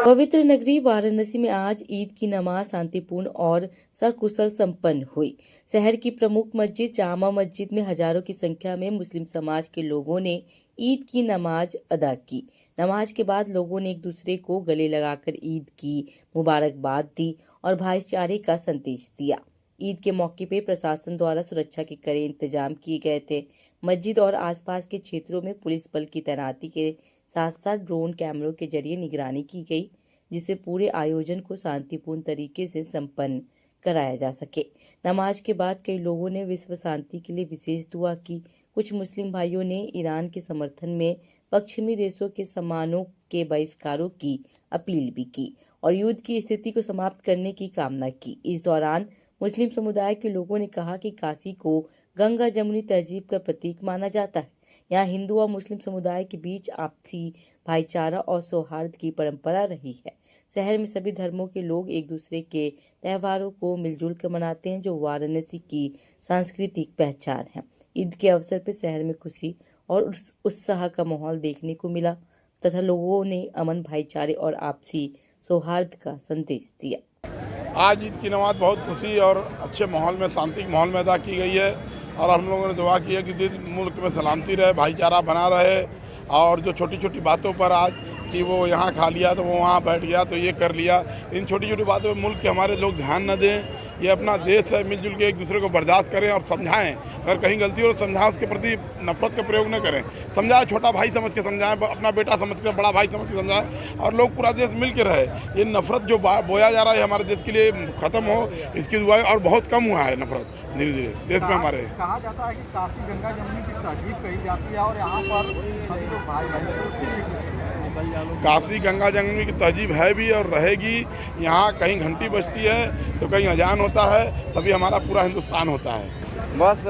पवित्र नगरी वाराणसी में आज ईद की नमाज शांतिपूर्ण और सकुशल संपन्न हुई। शहर की प्रमुख मस्जिद जामा मस्जिद में हजारों की संख्या में मुस्लिम समाज के लोगों ने ईद की नमाज अदा की। नमाज के बाद लोगों ने एक दूसरे को गले लगाकर ईद की मुबारकबाद दी और भाईचारे का संदेश दिया। ईद के मौके पर प्रशासन द्वारा सुरक्षा के कड़े इंतजाम किए गए थे। मस्जिद और आसपास के क्षेत्रों में पुलिस बल की तैनाती के साथ साथ ड्रोन कैमरों के जरिए निगरानी की गई, जिससे पूरे आयोजन को शांतिपूर्ण तरीके से संपन्न कराया जा सके। नमाज के बाद कई लोगों ने विश्व शांति के लिए विशेष दुआ की। कुछ मुस्लिम भाइयों ने ईरान के समर्थन में पश्चिमी देशों के सामानों के बहिष्कारों की अपील भी की और युद्ध की स्थिति को समाप्त करने की कामना की। इस दौरान मुस्लिम समुदाय के लोगों ने कहा कि काशी को गंगा जमुनी तहजीब का प्रतीक माना जाता है। यहाँ हिंदू और मुस्लिम समुदाय के बीच आपसी भाईचारा और सौहार्द की परंपरा रही है। शहर में सभी धर्मों के लोग एक दूसरे के त्योहारों को मिलजुल कर मनाते हैं, जो वाराणसी की सांस्कृतिक पहचान है। ईद के अवसर पर शहर में खुशी और उत्साह का माहौल देखने को मिला तथा लोगों ने अमन, भाईचारे और आपसी सौहार्द का संदेश दिया। आज ईद की नमाज बहुत खुशी और अच्छे माहौल में, शांति के माहौल में अदा की गई है और हम लोगों ने दुआ की है कि मुल्क में सलामती रहे, भाईचारा बना रहे और जो छोटी छोटी बातों पर आज कि वो यहाँ खा लिया तो वो वहाँ बैठ गया तो ये कर लिया, इन छोटी छोटी बातों पर मुल्क के हमारे लोग ध्यान न दें। ये अपना देश है, मिलजुल के एक दूसरे को बर्दाश्त करें और समझाएं। अगर कहीं गलती हो तो समझाएं, उसके प्रति नफरत का प्रयोग न करें। समझाएं, छोटा भाई समझ के समझाएं, अपना बेटा समझ के, बड़ा भाई समझ के समझाएं और लोग पूरा देश मिल के रहे। ये नफरत जो बोया जा रहा है हमारे देश के लिए ख़त्म हो, इसकी दुआ और बहुत कम हुआ है नफरत धीरे धीरे देश में हमारे। कहा जाता है कि काशी गंगा जमुनी की तहजीब कही जाती है और यहाँ पर सभी लोग भाई काशी गंगा जमुनी की तहजीब है भी और रहेगी। यहाँ कहीं घंटी बजती है तो कहीं अजान होता है, तभी हमारा पूरा हिंदुस्तान होता है। बस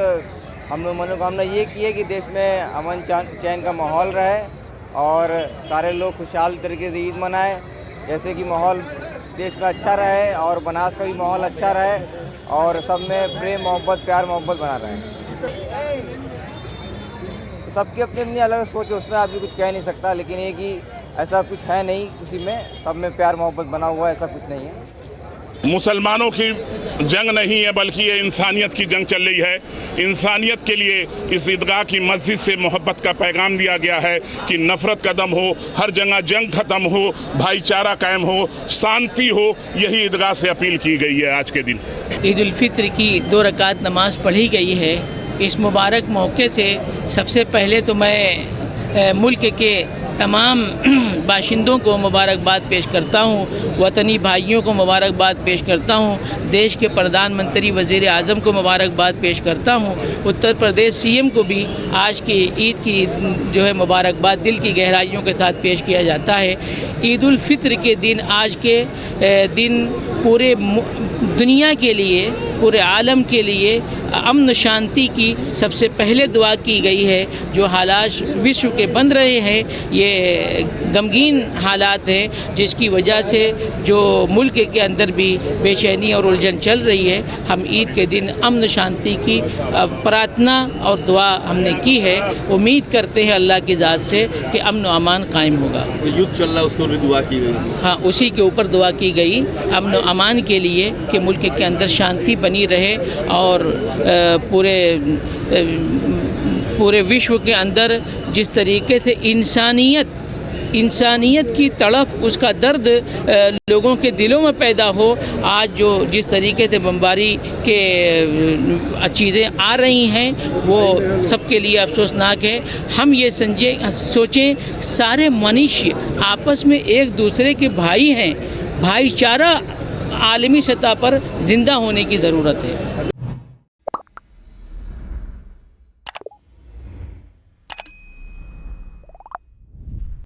हम लोग मनोकामना ये की है कि देश में अमन चैन का माहौल रहे और सारे लोग खुशहाल तरीके से ईद मनाएं, जैसे कि माहौल देश में अच्छा रहे और बनास का भी माहौल अच्छा रहे और सब में प्रेम मोहब्बत प्यार मोहब्बत बना रहे। सबकी अपनी अपनी अलग सोच है, उसमें आप भी कुछ कह नहीं सकता, लेकिन ये कि ऐसा कुछ है नहीं, किसी में सब में प्यार मोहब्बत बना हुआ है, ऐसा कुछ नहीं है। मुसलमानों की जंग नहीं है बल्कि ये इंसानियत की जंग चल रही है। इंसानियत के लिए इस ईदगाह की मस्जिद से मोहब्बत का पैगाम दिया गया है कि नफ़रत कदम हो, हर जगह जंग ख़त्म हो, भाईचारा कायम हो, शांति हो, यही ईदगाह से अपील की गई है। आज के दिन ईद उल फित्र की 2 रकात नमाज पढ़ी गई है। इस मुबारक मौके से सबसे पहले तो मैं मुल्क के तमाम बाशिंदों को मुबारकबाद पेश करता हूँ, वतनी भाइयों को मुबारकबाद पेश करता हूँ, देश के प्रधानमंत्री वज़ीर आज़म को मुबारकबाद पेश करता हूँ, उत्तर प्रदेश सीएम को भी आज की ईद की जो है मुबारकबाद दिल की गहराइयों के साथ पेश किया जाता है। ईद उल फित्र के दिन, आज के दिन पूरे दुनिया के लिए, पूरे आलम के लिए अमन शांति की सबसे पहले दुआ की गई है। जो हालात विश्व के बन रहे हैं, ये गमगीन हालात हैं, जिसकी वजह से जो मुल्क के अंदर भी बेचैनी और उलझन चल रही है। हम ईद के दिन अमन शांति की प्रार्थना और दुआ हमने की है। उम्मीद करते हैं अल्लाह की ज़ात से कि अमन व अमान कायम होगा। युद्ध चल रहा है, उसको भी दुआ की गई। हाँ, उसी के ऊपर दुआ की गई, अमन व अमान के लिए कि मुल्क के अंदर शांति बनी रहे और पूरे विश्व के अंदर जिस तरीके से इंसानियत की तड़प, उसका दर्द लोगों के दिलों में पैदा हो। आज जो जिस तरीके से बमबारी के चीज़ें आ रही हैं वो सबके लिए अफसोसनाक है। हम ये सोचें, सारे मनुष्य आपस में एक दूसरे के भाई हैं। भाईचारा आलमी सतह पर ज़िंदा होने की ज़रूरत है।